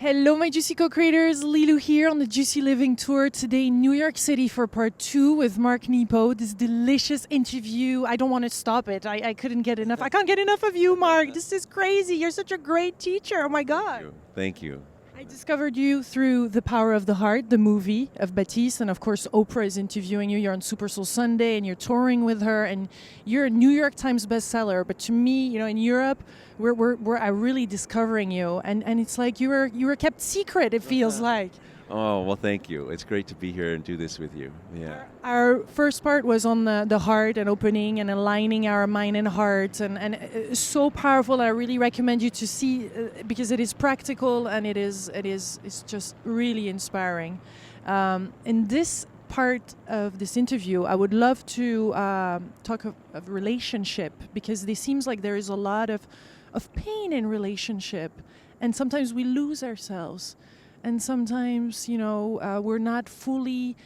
Hello, my Juicy Co-creators. Lilou here on the Juicy Living Tour. Today in New York City for part 2 with Marc Nepo. This delicious interview. I don't want to stop it. I couldn't get enough. I can't get enough of you, Marc. This is crazy. You're such a great teacher. Oh my God. Thank you. I discovered you through The Power of the Heart, the movie of Baptiste, and of course Oprah is interviewing you. You're on Super Soul Sunday and you're touring with her, and you're a New York Times bestseller. But to me, you know, in Europe, we're really discovering you, and it's like you were kept secret. It feels like. Oh, well, thank you. It's great to be here and do this with you. Yeah. Our first part was on the heart and opening and aligning our mind and heart, and it's so powerful. I really recommend you to see because it is practical and it's just really inspiring. In this part of this interview, I would love to talk of relationship, because it seems like there is a lot of pain in relationship, and sometimes we lose ourselves. And sometimes, you know, we're not fully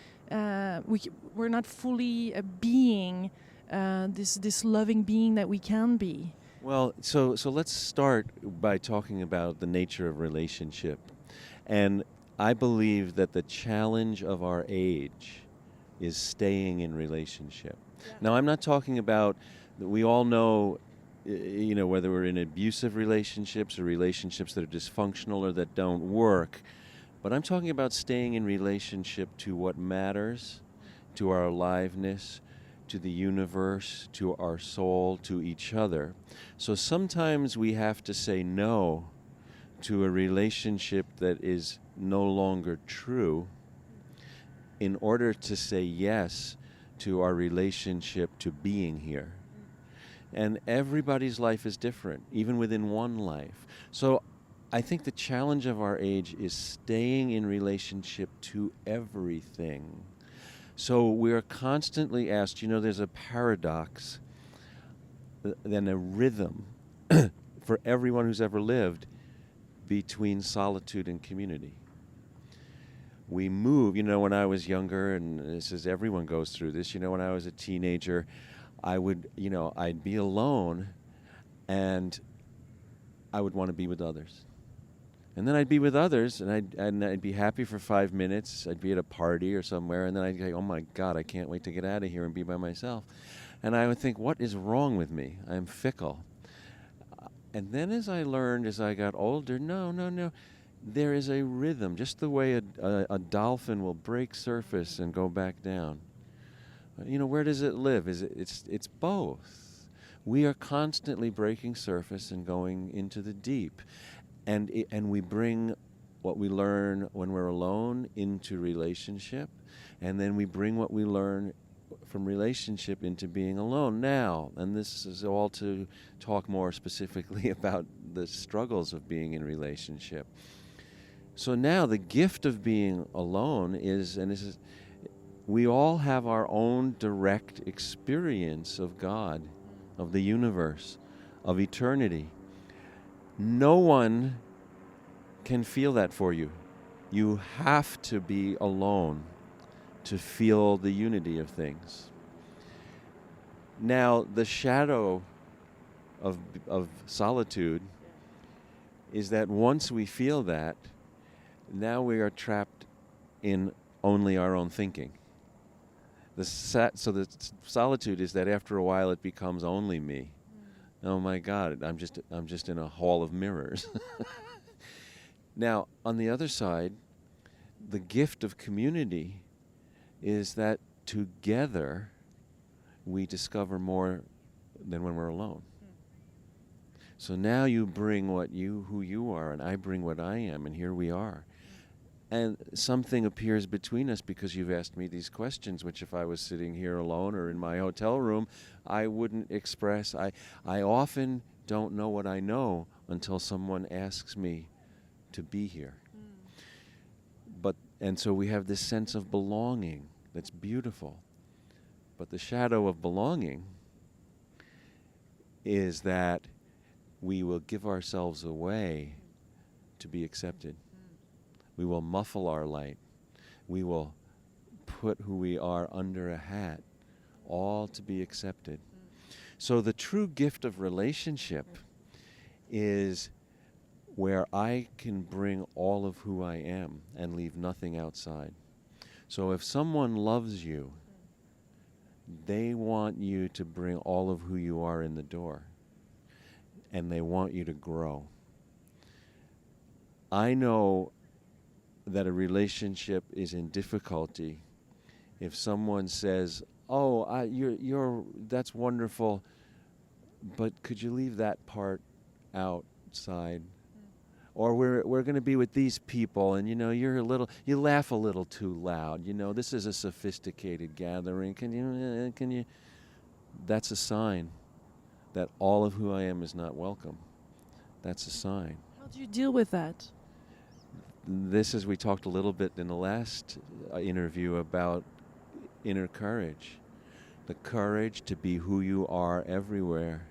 being this loving being that we can be. Well, so let's start by talking about the nature of relationship. And I believe that the challenge of our age is staying in relationship. Yeah. Now, I'm not talking about, we all know, you know, whether we're in abusive relationships or relationships that are dysfunctional or that don't work. But I'm talking about staying in relationship to what matters, to our aliveness, to the universe, to our soul, to each other. So sometimes we have to say no to a relationship that is no longer true in order to say yes to our relationship to being here. And everybody's life is different, even within one life. So I think the challenge of our age is staying in relationship to everything. So we're constantly asked, you know, there's a paradox, then a rhythm for everyone who's ever lived between solitude and community. We move, you know, when I was younger, and this is, everyone goes through this, you know, when I was a teenager, I would, you know, I'd be alone and I would want to be with others. And then I'd be with others, and I'd be happy for 5 minutes. I'd be at a party or somewhere, and then I'd go, oh my God, I can't wait to get out of here and be by myself. And I would think, what is wrong with me? I'm fickle. And then as I learned, as I got older, no. There is a rhythm, just the way a dolphin will break surface and go back down. You know, where does it live? It's both. We are constantly breaking surface and going into the deep. And we bring what we learn when we're alone into relationship, and then we bring what we learn from relationship into being alone now. And this is all to talk more specifically about the struggles of being in relationship. So now the gift of being alone is, and this is, we all have our own direct experience of God, of the universe, of eternity. No one can feel that for you. You have to be alone to feel the unity of things. Now, the shadow of solitude is that once we feel that, now we are trapped in only our own thinking. So the solitude is that after a while it becomes only me. Oh my God, I'm just in a hall of mirrors. Now, on the other side, the gift of community is that together we discover more than when we're alone. So now you bring who you are, and I bring what I am, and here we are. And something appears between us because you've asked me these questions, which if I was sitting here alone or in my hotel room, I wouldn't express. I often don't know what I know until someone asks me to be here. And so we have this sense of belonging that's beautiful. But the shadow of belonging is that we will give ourselves away to be accepted. We will muffle our light. We will put who we are under a hat, all to be accepted. So the true gift of relationship is where I can bring all of who I am and leave nothing outside. So if someone loves you, they want you to bring all of who you are in the door, and they want you to grow. I know that a relationship is in difficulty if someone says, "Oh, you're that's wonderful, but could you leave that part outside?" Or we're going to be with these people, and you laugh a little too loud. This is a sophisticated gathering. Can you? That's a sign that all of who I am is not welcome. That's a sign. How do you deal with that? This is, we talked a little bit in the last interview about inner courage. The courage to be who you are everywhere.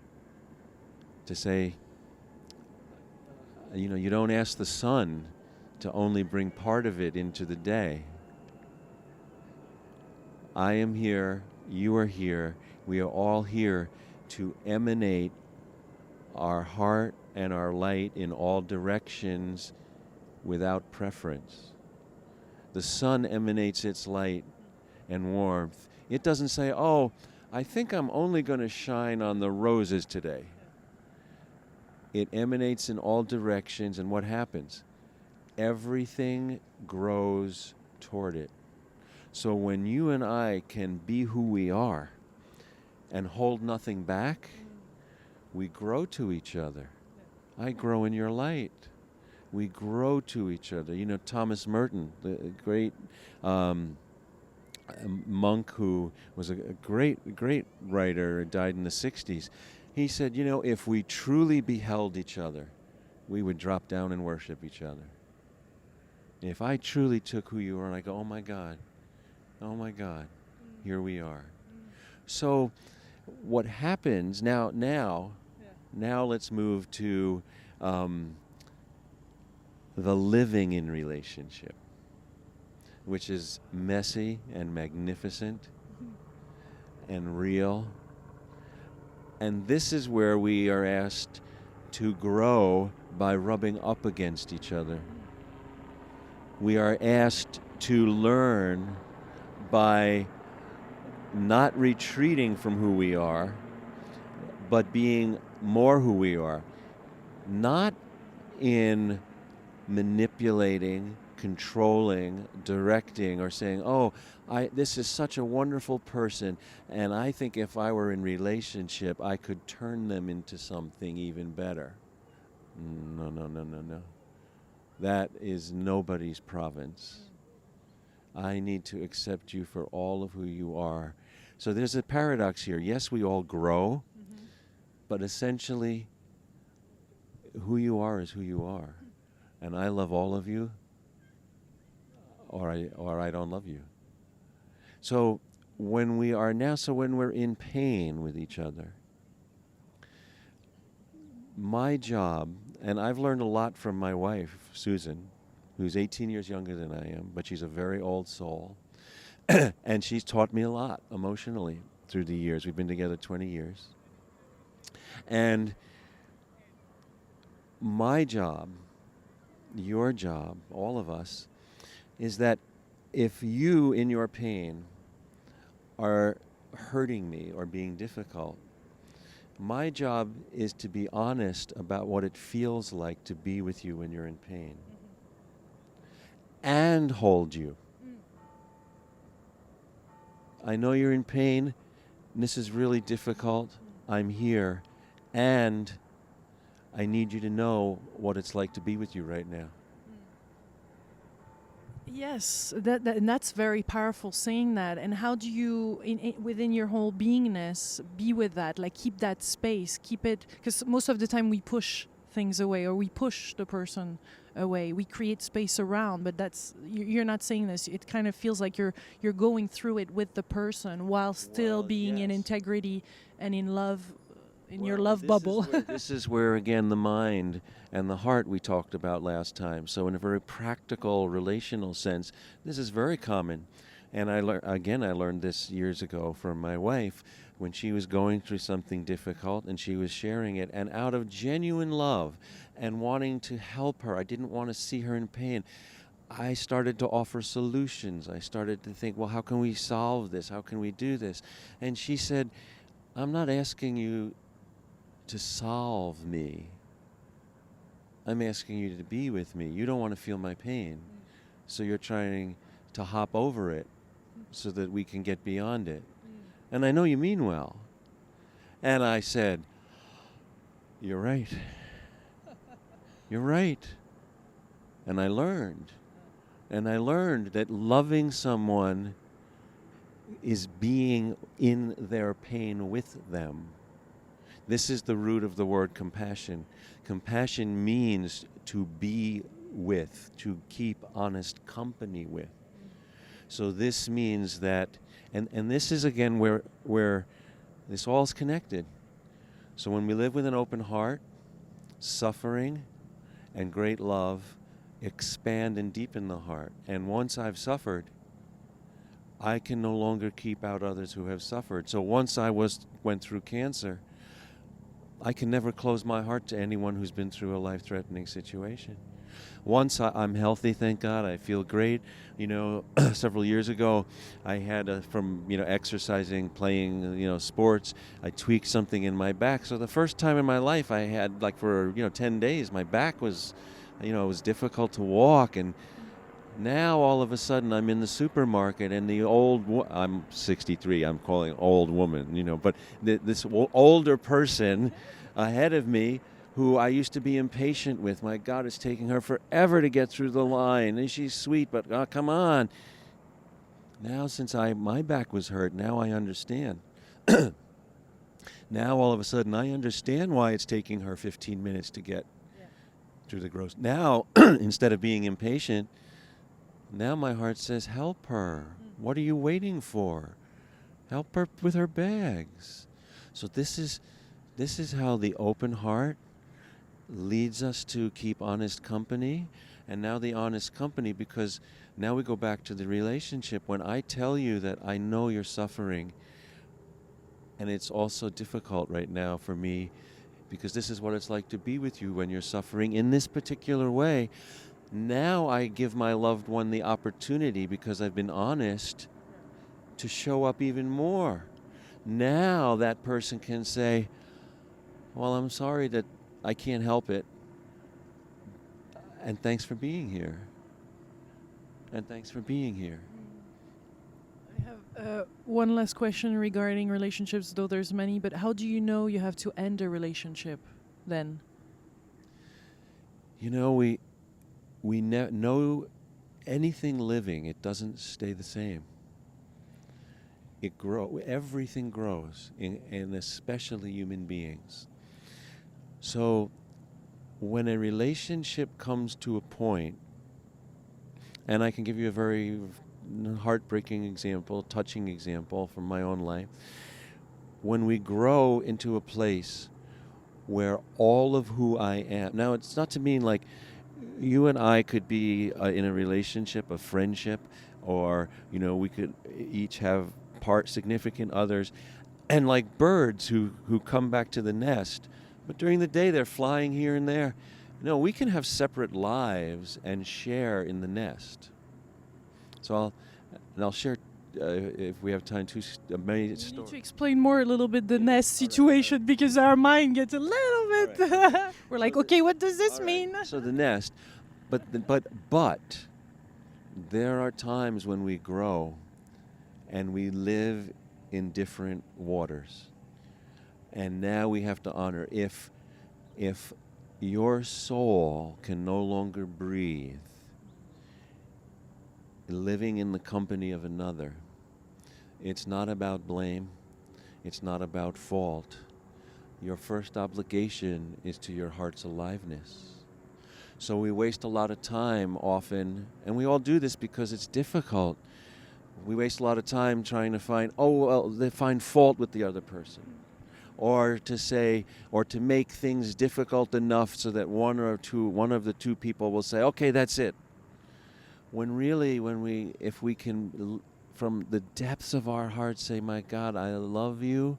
To say, you don't ask the sun to only bring part of it into the day. I am here, you are here, we are all here to emanate our heart and our light in all directions without preference. The sun emanates its light and warmth. It doesn't say, "Oh, I think I'm only going to shine on the roses today." It emanates in all directions, and what happens? Everything grows toward it. So when you and I can be who we are and hold nothing back, we grow to each other. I grow in your light. We grow to each other. Thomas Merton, the great monk who was a great writer, died in the 60s. He said, if we truly beheld each other, we would drop down and worship each other. If I truly took who you are and I go, oh my God, here we are. So what happens now let's move to the living in relationship, which is messy and magnificent and real. And this is where we are asked to grow by rubbing up against each other. We are asked to learn by not retreating from who we are, but being more who we are. Not in manipulating, controlling, directing, or saying, "Oh, this is such a wonderful person, and I think if I were in relationship, I could turn them into something even better." No. That is nobody's province. I need to accept you for all of who you are. So there's a paradox here. Yes, we all grow, but essentially, who you are is who you are. And I love all of you, or I don't love you. So when we're in pain with each other, my job, and I've learned a lot from my wife, Susan, who's 18 years younger than I am, but she's a very old soul. And she's taught me a lot emotionally through the years. We've been together 20 years. And my job, your job, all of us, is that if you, in your pain, are hurting me or being difficult, my job is to be honest about what it feels like to be with you when you're in pain. And hold you. I know you're in pain, and this is really difficult. I'm here, and I need you to know what it's like to be with you right now. Yes, and that's very powerful saying that. And how do you, within your whole beingness, be with that? Like keep that space, keep it, because most of the time we push things away or we push the person away. We create space around, but you're not saying this. It kind of feels like you're going through it with the person while still being in integrity and in love. Your love bubble. This is where, again, the mind and the heart we talked about last time. So in a very practical, relational sense, this is very common. And I learned this years ago from my wife when she was going through something difficult and she was sharing it. And out of genuine love and wanting to help her, I didn't want to see her in pain. I started to offer solutions. I started to think, well, how can we solve this? How can we do this? And she said, I'm not asking you to solve me. I'm asking you to be with me. You don't want to feel my pain. So you're trying to hop over it so that we can get beyond it. And I know you mean well. And I said, you're right. You're right. And I learned. And I learned that loving someone is being in their pain with them. This is the root of the word compassion. Compassion means to be with, to keep honest company with. So this means that, and this is again where this all is connected. So when we live with an open heart, suffering and great love expand and deepen the heart. And once I've suffered, I can no longer keep out others who have suffered. So once I went through cancer, I can never close my heart to anyone who's been through a life-threatening situation. Once I'm healthy, thank God, I feel great. Several years ago, I had from exercising, playing sports, I tweaked something in my back. So the first time in my life, I had for 10 days, my back was, it was difficult to walk. And now all of a sudden, I'm in the supermarket, and I'm 63. I'm calling old woman, but this older person ahead of me, who I used to be impatient with. My God, it's taking her forever to get through the line. And she's sweet, but come on. Now, since my back was hurt, now I understand. Now, all of a sudden, I understand why it's taking her 15 minutes to get through the grocery. Now, instead of being impatient, now my heart says, help her. What are you waiting for? Help her with her bags. So this is how the open heart leads us to keep honest company. And now the honest company, because now we go back to the relationship. When I tell you that I know you're suffering, and it's also difficult right now for me, because this is what it's like to be with you when you're suffering in this particular way. Now I give my loved one the opportunity, because I've been honest, to show up even more. Now that person can say, well, I'm sorry that I can't help it. And thanks for being here. And thanks for being here. I have one last question regarding relationships, though there's many, but how do you know you have to end a relationship then? We know anything living, it doesn't stay the same. Everything grows, and especially human beings. So when a relationship comes to a point, and I can give you a very heartbreaking example, touching example from my own life. When we grow into a place where all of who I am, now it's not to mean like you and I could be in a relationship, a friendship, or we could each have significant others, and like birds who come back to the nest, but during the day they're flying here and there. No, we can have separate lives and share in the nest. So I'll share if we have time to amazing story. You need to explain more a little bit the nest situation, because our mind gets a little bit. Right. We're like, okay, what does this mean? So the nest, but there are times when we grow, and we live in different waters, and now we have to honor if your soul can no longer breathe living in the company of another. It's not about blame. It's not about fault. Your first obligation is to your heart's aliveness. So we waste a lot of time often, and we all do this because it's difficult. We waste a lot of time trying to find fault with the other person, or to say, or to make things difficult enough so that one of the two people will say, okay, that's it. When really, if we can from the depths of our hearts say, my God, I love you,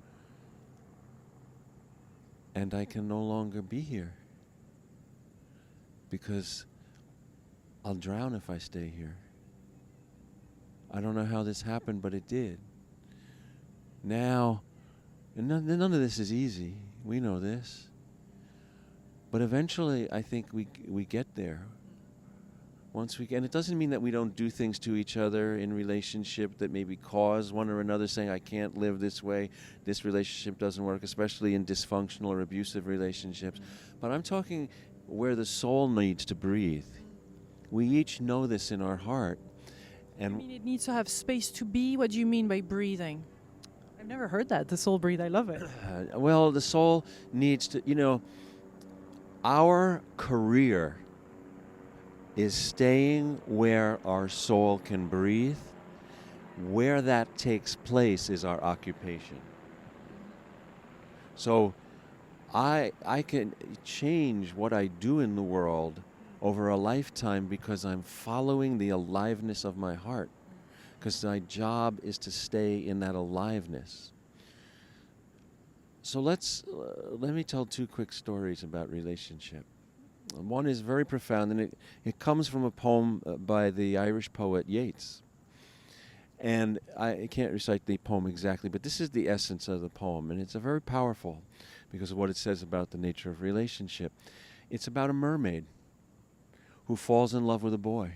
and I can no longer be here because I'll drown if I stay here. I don't know how this happened, but it did. Now, and none of this is easy. We know this. But eventually, I think we get there. Once we, and it doesn't mean that we don't do things to each other in relationship that maybe cause one or another saying, I can't live this way, this relationship doesn't work, especially in dysfunctional or abusive relationships. But I'm talking where the soul needs to breathe. We each know this in our heart. And I mean, it needs to have space to be. What do you mean by breathing? I've never heard that, the soul breathe. I love it. Well, the soul needs to, our career is staying where our soul can breathe. Where that takes place is our occupation. So I can change what I do in the world over a lifetime because I'm following the aliveness of my heart. Because my job is to stay in that aliveness. So let me tell two quick stories about relationship. One is very profound, and it comes from a poem by the Irish poet Yeats. And I can't recite the poem exactly, but this is the essence of the poem, and it's a very powerful because of what it says about the nature of relationship. It's about a mermaid who falls in love with a boy.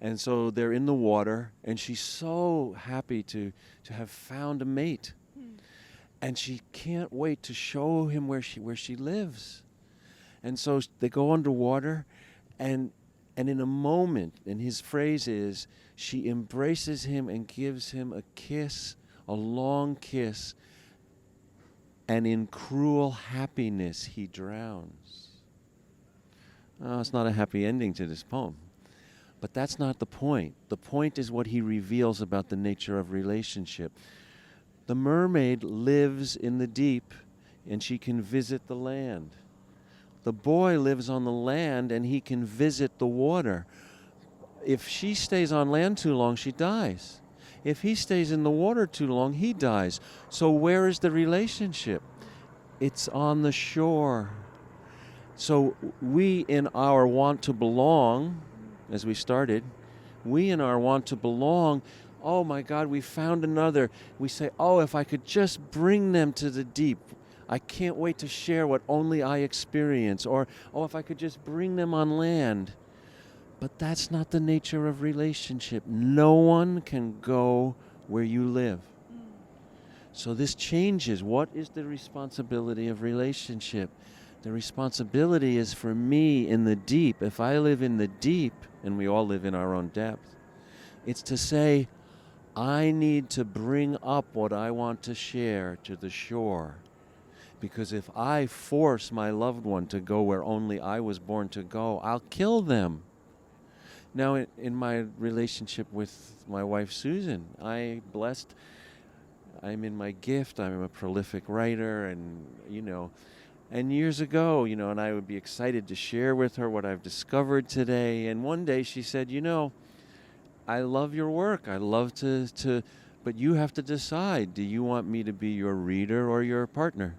And so they're in the water, and she's so happy to have found a mate. And she can't wait to show him where she lives. And so they go underwater, and in a moment, and his phrase is, she embraces him and gives him a kiss, a long kiss, and in cruel happiness he drowns. Oh, it's not a happy ending to this poem. But that's not the point. The point is what he reveals about the nature of relationship. The mermaid lives in the deep, and she can visit the land. The boy lives on the land, and he can visit the water. If she stays on land too long, she dies. If he stays in the water too long, he dies. So where is the relationship? It's on the shore. So we, in our want to belong, as we started, we in our want to belong, oh my God, we found another. We say, oh, if I could just bring them to the deep. I can't wait to share what only I experience. Or, oh, if I could just bring them on land. But that's not the nature of relationship. No one can go where you live. So this changes. What is the responsibility of relationship? The responsibility is for me in the deep. If I live in the deep, and we all live in our own depth, it's to say, I need to bring up what I want to share to the shore. Because if I force my loved one to go where only I was born to go, I'll kill them. Now, in my relationship with my wife, Susan, I'm in my gift, I'm a prolific writer, and, and years ago, and I would be excited to share with her what I've discovered today. And one day she said, I love your work. I love to, but you have to decide, do you want me to be your reader or your partner?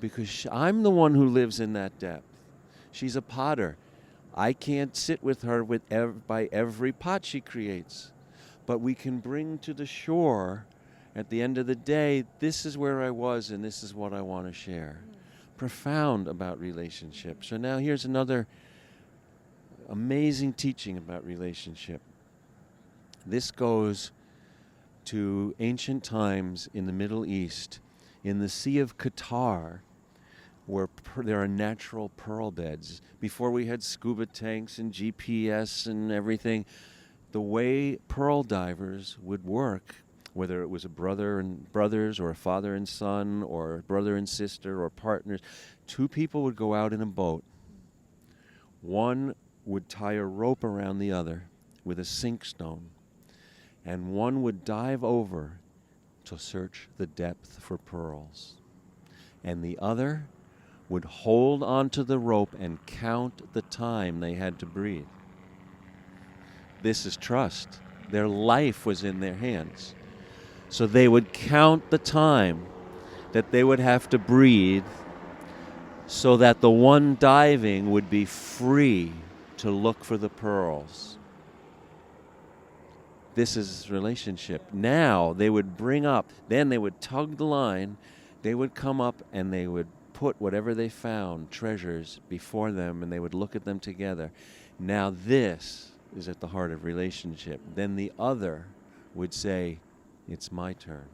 Because I'm the one who lives in that depth. She's a potter. I can't sit with her by every pot she creates. But we can bring to the shore, at the end of the day, this is where I was and this is what I want to share. Profound about relationships. So now here's another amazing teaching about relationship. This goes to ancient times in the Middle East. In the Sea of Qatar, where there are natural pearl beds. Before we had scuba tanks and GPS and everything, the way pearl divers would work, whether it was a brother and brothers or a father and son or a brother and sister or partners, two people would go out in a boat. One would tie a rope around the other with a sink stone, and one would dive over to search the depth for pearls. And the other would hold onto the rope and count the time they had to breathe. This is trust. Their life was in their hands. So they would count the time that they would have to breathe so that the one diving would be free to look for the pearls. This is relationship. Now they would bring up, then they would tug the line, they would come up and they would put whatever they found, treasures, before them, and they would look at them together. Now this is at the heart of relationship. Then the other would say, it's my turn.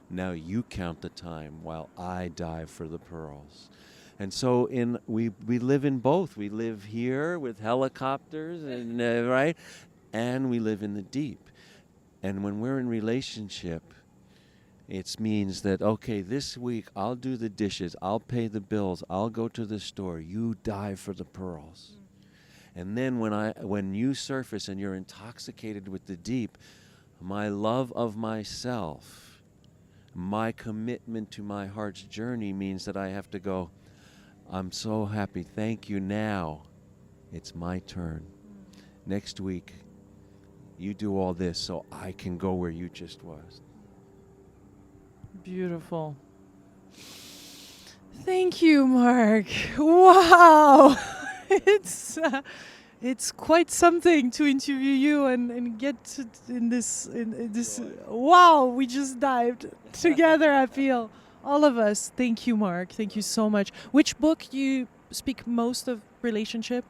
Now you count the time while I dive for the pearls. And so we live in both. We live here with helicopters, and right? And we live in the deep. And when we're in relationship, it means that, okay, this week I'll do the dishes, I'll pay the bills, I'll go to the store, you dive for the pearls. And then when you surface and you're intoxicated with the deep, my love of myself, my commitment to my heart's journey means that I have to go, I'm so happy, thank you, now it's my turn. Next week, you do all this so I can go where you just was. Beautiful. Thank you, Marc. Wow. It's quite something to interview you and get in this. Wow, we just dived together, I feel. All of us. Thank you, Marc. Thank you so much. Which book do you speak most of relationship?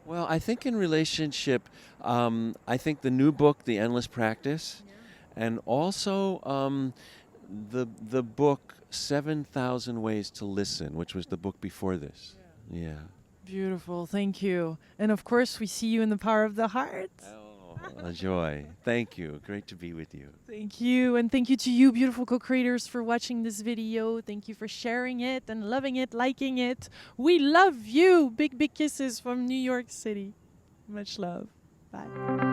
Well, I think in relationship, I think the new book, The Endless Practice, and also the book 7,000 Ways to Listen, which was the book before this. Yeah. Beautiful. Thank you. And of course, we see you in the Power of the Heart. Oh, a joy. Thank you. Great to be with you. Thank you. And thank you to you, beautiful co-creators, for watching this video. Thank you for sharing it and loving it, liking it. We love you. Big, big kisses from New York City. Much love. Bye.